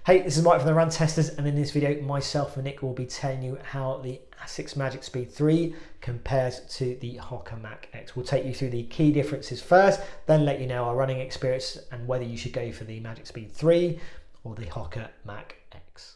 Hey, this is Mike from the Run Testers, and in this video, myself and Nick will be telling you how the Asics Magic Speed 3 compares to the Hoka Mach X. We'll take you through the key differences first, then let you know our running experience and whether you should go for the Magic Speed 3 or the Hoka Mach X.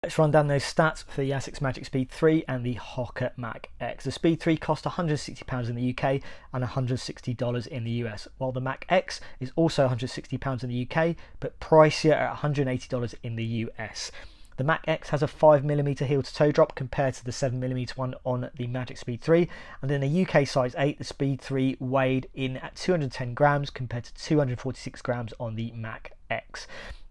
Let's run down those stats for the Asics Magic Speed 3 and the Hoka Mach X. The Speed 3 cost £160 in the UK and $160 in the US, while the Mach X is also £160 in the UK, but pricier at $180 in the US. The Mach X has a 5mm heel to toe drop compared to the 7mm one on the Magic Speed 3, and in a UK size 8, the Speed 3 weighed in at 210 grams compared to 246 grams on the Mach X.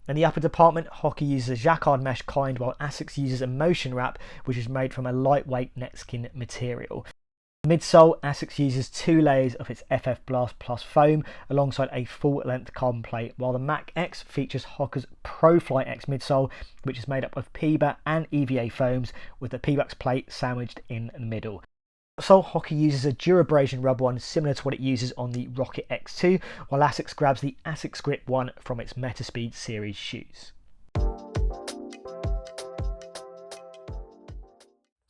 In the upper department, Hoka uses a jacquard mesh kind, while Asics uses a motion wrap, which is made from a lightweight Netskin material. Midsole, Asics uses 2 layers of its FF Blast Plus foam alongside a full-length carbon plate, while the Mach X features Hoka's ProFly X midsole, which is made up of PBA and EVA foams with the PBUX plate sandwiched in the middle. So Hoka uses a Durabrasion rubber one similar to what it uses on the Rocket X2, while Asics grabs the Asics Grip one from its Metaspeed series shoes.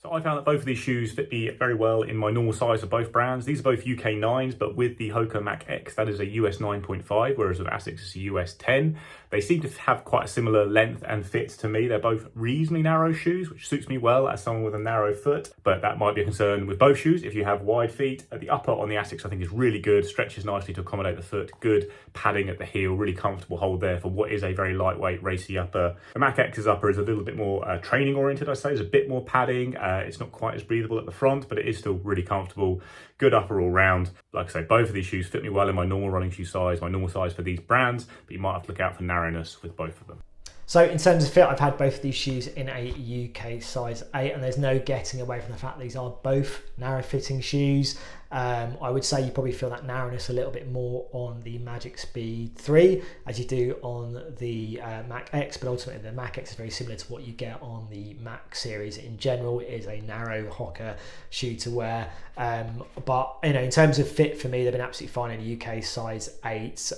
So I found that both of these shoes fit me very well in my normal size of both brands. These are both UK 9s, but with the Hoka Mach X, that is a US 9.5, whereas with Asics it's a US 10. They seem to have quite a similar length and fit to me. They're both reasonably narrow shoes, which suits me well as someone with a narrow foot, but that might be a concern with both shoes if you have wide feet. At the upper on the Asics, I think is really good, stretches nicely to accommodate the foot, good padding at the heel, really comfortable hold there for what is a very lightweight, racy upper. The Mach X's upper is a little bit more training oriented, I'd say. There's a bit more padding. It's not quite as breathable at the front, but it is still really comfortable. Good upper all round. Like I say, both of these shoes fit me well in my normal running shoe size, my normal size for these brands, but you might have to look out for narrowness with both of them. So in terms of fit, I've had both of these shoes in a UK size 8, and there's no getting away from the fact that these are both narrow fitting shoes. I would say you probably feel that narrowness a little bit more on the Magic Speed 3 as you do on the Mach X, but ultimately the Mach X is very similar to what you get on the Mach series in general. It is a narrow Hoka shoe to wear, but you know, in terms of fit for me, they've been absolutely fine in a UK size 8.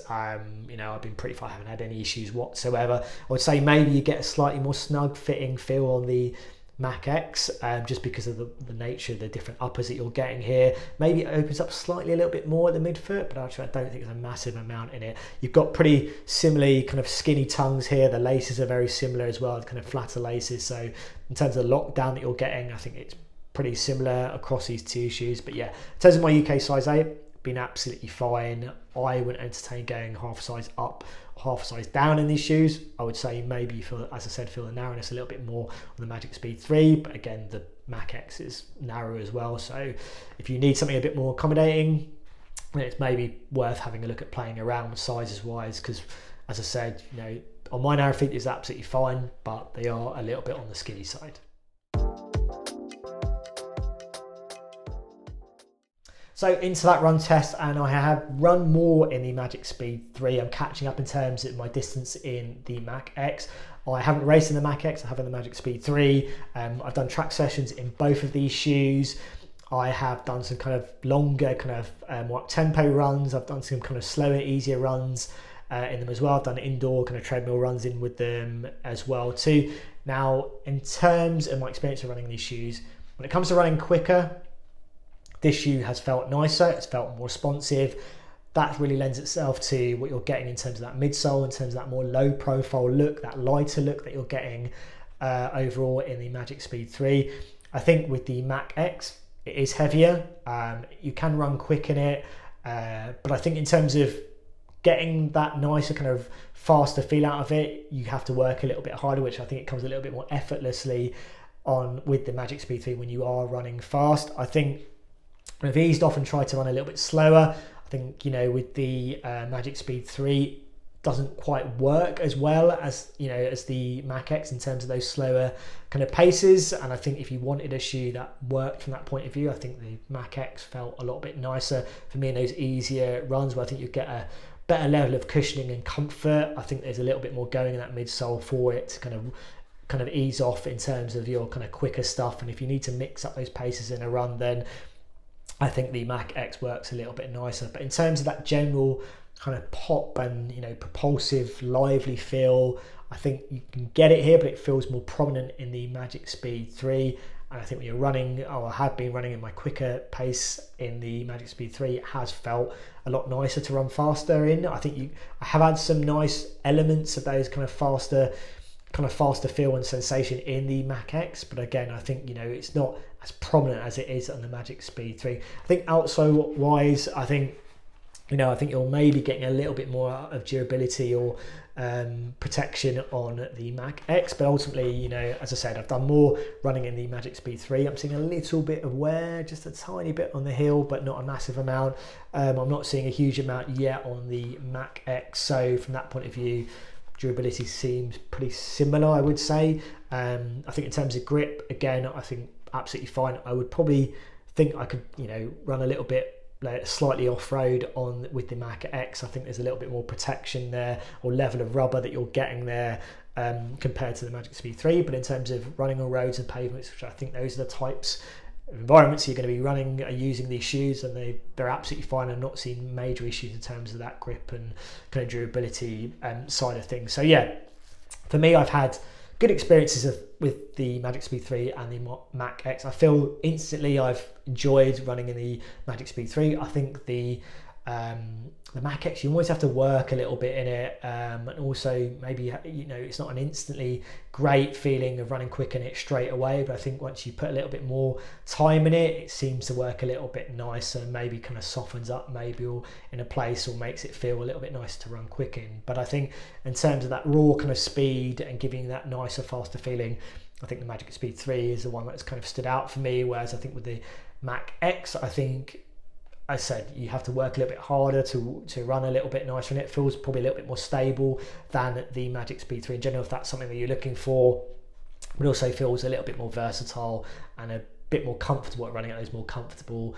You know, I've been pretty fine, I haven't had any issues whatsoever. I would say maybe you get a slightly more snug fitting feel on the Mach X, just because of the nature of the different uppers that you're getting here. Maybe it opens up slightly a little bit more at the midfoot, but actually I don't think there's a massive amount in it. You've got pretty similarly kind of skinny tongues here. The laces are very similar as well, kind of flatter laces. So in terms of the lockdown that you're getting, I think it's pretty similar across these two shoes. But yeah, in terms of my UK size 8, been absolutely fine. I wouldn't entertain going half size up, half size down in these shoes. I would say maybe you feel, as I said, feel the narrowness a little bit more on the Magic Speed 3, but again, the Mach X is narrow as well. So if you need something a bit more accommodating, then it's maybe worth having a look at playing around with sizes wise, because as I said, you know, on my narrow feet is absolutely fine, but they are a little bit on the skinny side. So into that run test, and I have run more in the Magic Speed 3. I'm catching up in terms of my distance in the Mach X. I haven't raced in the Mach X, I have in the Magic Speed 3. I've done track sessions in both of these shoes. I have done some kind of longer, kind of more up-tempo runs. I've done some kind of slower, easier runs in them as well. I've done indoor kind of treadmill runs in with them as well too. Now, in terms of my experience of running these shoes, when it comes to running quicker, this shoe has felt nicer, it's felt more responsive. That really lends itself to what you're getting in terms of that midsole, in terms of that more low profile look, that lighter look that you're getting overall in the Magic Speed 3. I think with the Mach X, it is heavier. You can run quick in it, but I think in terms of getting that nicer kind of faster feel out of it, you have to work a little bit harder, which I think it comes a little bit more effortlessly on with the Magic Speed 3 when you are running fast. I think I've eased off and tried to run a little bit slower. I think, you know, with the Magic Speed 3 doesn't quite work as well as, you know, as the Mach X in terms of those slower kind of paces. And I think if you wanted a shoe that worked from that point of view, I think the Mach X felt a little bit nicer for me in those easier runs where I think you get a better level of cushioning and comfort. I think there's a little bit more going in that midsole for it to kind of ease off in terms of your kind of quicker stuff. And if you need to mix up those paces in a run, then I think the Mach X works a little bit nicer. But in terms of that general kind of pop and, propulsive, lively feel. I think you can get it here, but it feels more prominent in the Magic Speed 3. And I think when you're running, or I have been running in my quicker pace in the Magic Speed 3, it has felt a lot nicer to run faster in. I think I have had some nice elements of those kind of faster feel and sensation in the Mach X, but again, I think it's not as prominent as it is on the Magic Speed 3. I think outsole wise, I think you're maybe getting a little bit more of durability or protection on the Mach X, but ultimately, as I said, I've done more running in the Magic Speed 3. I'm seeing a little bit of wear, just a tiny bit on the heel, but not a massive amount. I'm not seeing a huge amount yet on the Mach X, so from that point of view, durability seems pretty similar, I would say. I think in terms of grip, again, I think absolutely fine. I would probably think I could, run a little bit slightly off-road with the Mach X. I think there's a little bit more protection there, or level of rubber that you're getting there compared to the Magic Speed 3. But in terms of running on roads and pavements, which I think those are the types of environments you're going to be running, using these shoes, and they're absolutely fine. I'm not seeing major issues in terms of that grip and kind of durability side of things. So yeah, for me, I've had good experiences with the Magic Speed 3 and the Mach X. I feel instantly I've enjoyed running in the Magic Speed 3. I think the Mach X, you always have to work a little bit in it, and also maybe it's not an instantly great feeling of running quick in it straight away, but I think once you put a little bit more time in it, it seems to work a little bit nicer, maybe kind of softens up maybe or in a place, or makes it feel a little bit nicer to run quick in. But I think in terms of that raw kind of speed and giving that nicer, faster feeling, I think the Magic Speed 3 is the one that's kind of stood out for me, whereas I think with the Mach X, I think, I said, you have to work a little bit harder to run a little bit nicer, and it feels probably a little bit more stable than the Magic Speed 3 in general, if that's something that you're looking for. But also feels a little bit more versatile and a bit more comfortable at running at those more comfortable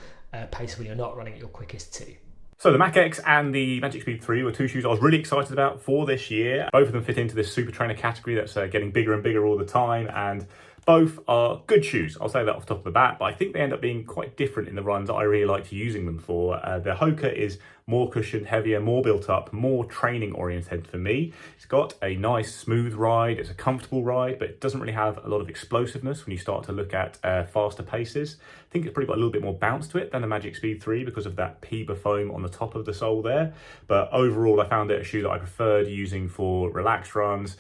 paces when you're not running at your quickest too. So the Mach X and the Magic Speed 3 were two shoes I was really excited about for this year. Both of them fit into this super trainer category that's getting bigger and bigger all the time, and both are good shoes. I'll say that off the top of the bat, but I think they end up being quite different in the runs that I really liked using them for. The Hoka is more cushioned, heavier, more built up, more training oriented for me. It's got a nice smooth ride, it's a comfortable ride, but it doesn't really have a lot of explosiveness when you start to look at faster paces. I think it's probably got a little bit more bounce to it than the Magic Speed 3 because of that PEBA foam on the top of the sole there. But overall, I found it a shoe that I preferred using for relaxed runs,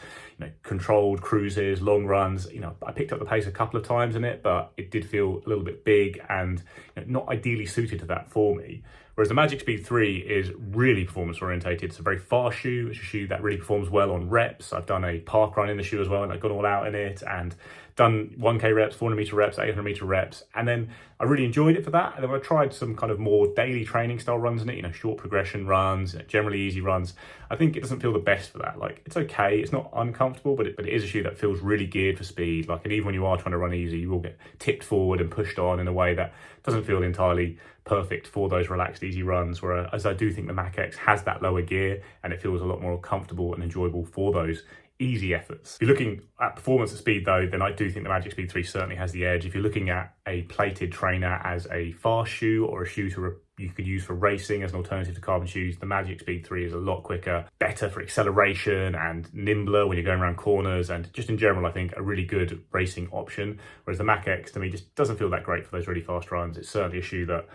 controlled cruises, long runs. I picked up the pace a couple of times in it, but it did feel a little bit big and not ideally suited to that for me. Whereas the Magic Speed 3 is really performance orientated. It's a very fast shoe. It's a shoe that really performs well on reps. I've done a park run in the shoe as well, and I've gone all out in it and done 1K reps, 400 meter reps, 800 meter reps. And then I really enjoyed it for that. And then I tried some kind of more daily training style runs in it, short progression runs, generally easy runs. I think it doesn't feel the best for that. Like, it's okay. It's not uncomfortable, but it is a shoe that feels really geared for speed. Like, and even when you are trying to run easy, you will get tipped forward and pushed on in a way that doesn't feel entirely perfect for those relaxed, easy runs. Whereas I do think the Mach X has that lower gear and it feels a lot more comfortable and enjoyable for those easy efforts. If you're looking at performance at speed though, then I do think the Magic Speed 3 certainly has the edge. If you're looking at a plated trainer as a fast shoe or a shoe you could use for racing as an alternative to carbon shoes, the Magic Speed 3 is a lot quicker, better for acceleration and nimbler when you're going around corners, and just in general I think a really good racing option. Whereas the Mach X to me just doesn't feel that great for those really fast runs. It's certainly a shoe that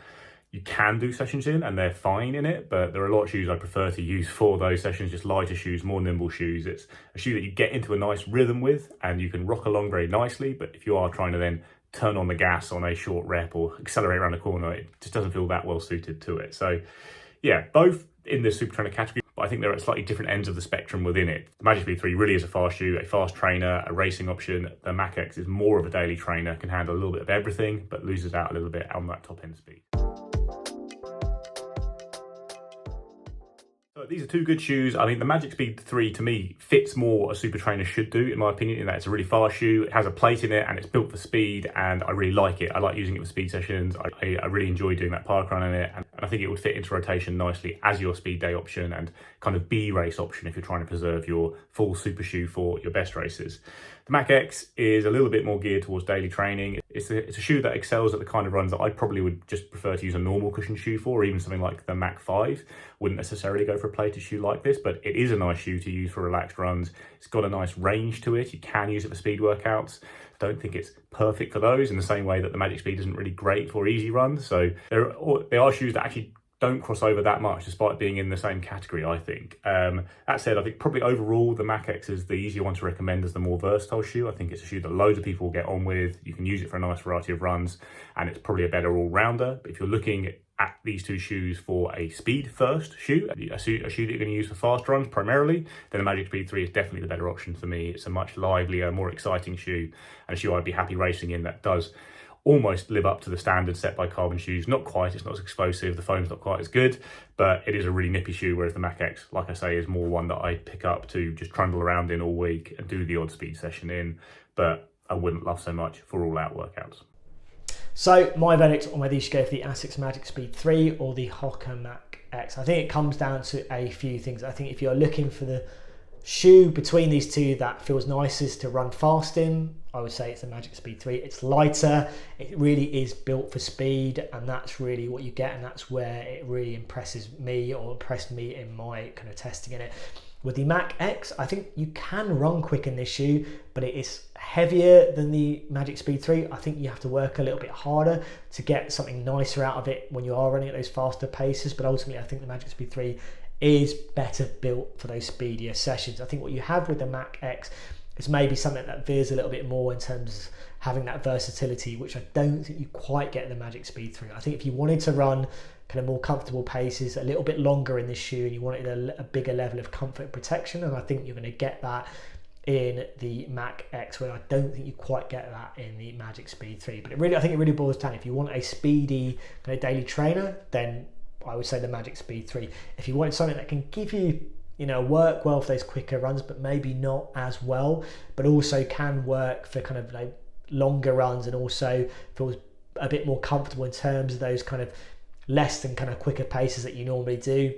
you can do sessions in and they're fine in it, but there are a lot of shoes I prefer to use for those sessions, just lighter shoes, more nimble shoes. It's a shoe that you get into a nice rhythm with and you can rock along very nicely, but if you are trying to then turn on the gas on a short rep or accelerate around a corner, it just doesn't feel that well suited to it. So yeah, both in the super trainer category, but I think they're at slightly different ends of the spectrum within it. The Magic Speed 3 really is a fast shoe, a fast trainer, a racing option. The Mach X is more of a daily trainer, can handle a little bit of everything, but loses out a little bit on that top end speed. So these are two good shoes. I mean, the Magic Speed 3 to me fits more a super trainer should do, in my opinion, in that it's a really fast shoe. It has a plate in it and it's built for speed, and I really like it. I like using it for speed sessions. I really enjoy doing that park run in it, and I think it would fit into rotation nicely as your speed day option and kind of B race option if you're trying to preserve your full super shoe for your best races. The Mach X is a little bit more geared towards daily training. It's a shoe that excels at the kind of runs that I probably would just prefer to use a normal cushion shoe for, or even something like the Mach 5. Wouldn't necessarily go for a plated shoe like this, but it is a nice shoe to use for relaxed runs. It's got a nice range to it. You can use it for speed workouts. Don't think it's perfect for those in the same way that the Magic Speed isn't really great for easy runs. So there are shoes that actually don't cross over that much despite being in the same category, I think. That said, I think probably overall the Mach X is the easier one to recommend as the more versatile shoe. I think it's a shoe that loads of people will get on with. You can use it for a nice variety of runs, and it's probably a better all-rounder. But if you're looking at these two shoes for a speed first shoe, a shoe that you're going to use for fast runs primarily, then the Magic Speed 3 is definitely the better option for me. It's a much livelier, more exciting shoe, and a shoe I'd be happy racing in that does almost live up to the standard set by Carbon shoes. Not quite, it's not as explosive, the foam's not quite as good, but it is a really nippy shoe, whereas the Mach X, like I say, is more one that I pick up to just trundle around in all week and do the odd speed session in, but I wouldn't love so much for all-out workouts. So my verdict on whether you should go for the Asics Magic Speed 3 or the Hoka Mach X, I think it comes down to a few things. I think if you're looking for the shoe between these two that feels nicest to run fast in, I would say it's the Magic Speed 3. It's lighter, it really is built for speed, and that's really what you get, and that's where it really impresses me, or impressed me in my kind of testing in it. With the Mach X, I think you can run quick in this shoe, but it is heavier than the Magic Speed 3. I think you have to work a little bit harder to get something nicer out of it when you are running at those faster paces, but ultimately I think the Magic Speed 3 is better built for those speedier sessions. I think what you have with the Mach X is maybe something that veers a little bit more in terms of having that versatility, which I don't think you quite get in the Magic Speed 3. I think if you wanted to run kind of more comfortable paces, a little bit longer in this shoe, and you wanted a bigger level of comfort and protection, and I think you're going to get that in the Mach X, where I don't think you quite get that in the Magic Speed 3. But I think it really boils down, if you want a speedy kind of daily trainer, then I would say the Magic Speed 3. If you want something that can give you, work well for those quicker runs, but maybe not as well, but also can work for kind of like longer runs, and also feels a bit more comfortable in terms of those kind of less than kind of quicker paces that you normally do,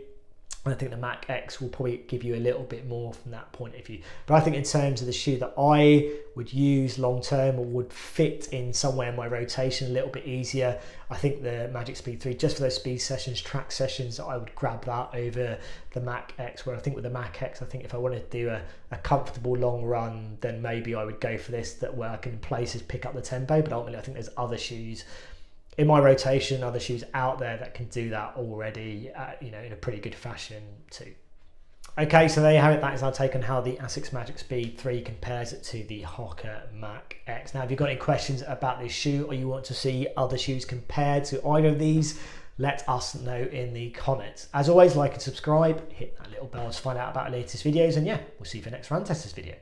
I think the Mach X will probably give you a little bit more from that point of view. But I think in terms of the shoe that I would use long term, or would fit in somewhere in my rotation a little bit easier, I think the Magic Speed 3, just for those speed sessions, track sessions, I would grab that over the Mach X. Where I think with the Mach X, I think if I wanted to do a comfortable long run, then maybe I would go for this, where I can in places pick up the tempo. But ultimately I think there's other shoes in my rotation, other shoes out there that can do that already, in a pretty good fashion too. Okay, so there you have it. That is our take on how the Asics Magic Speed 3 compares to the Hoka Mach X. Now, if you've got any questions about this shoe, or you want to see other shoes compared to either of these, let us know in the comments. As always, like and subscribe, hit that little bell to find out about our latest videos, and yeah, we'll see you for the next Run Testers video.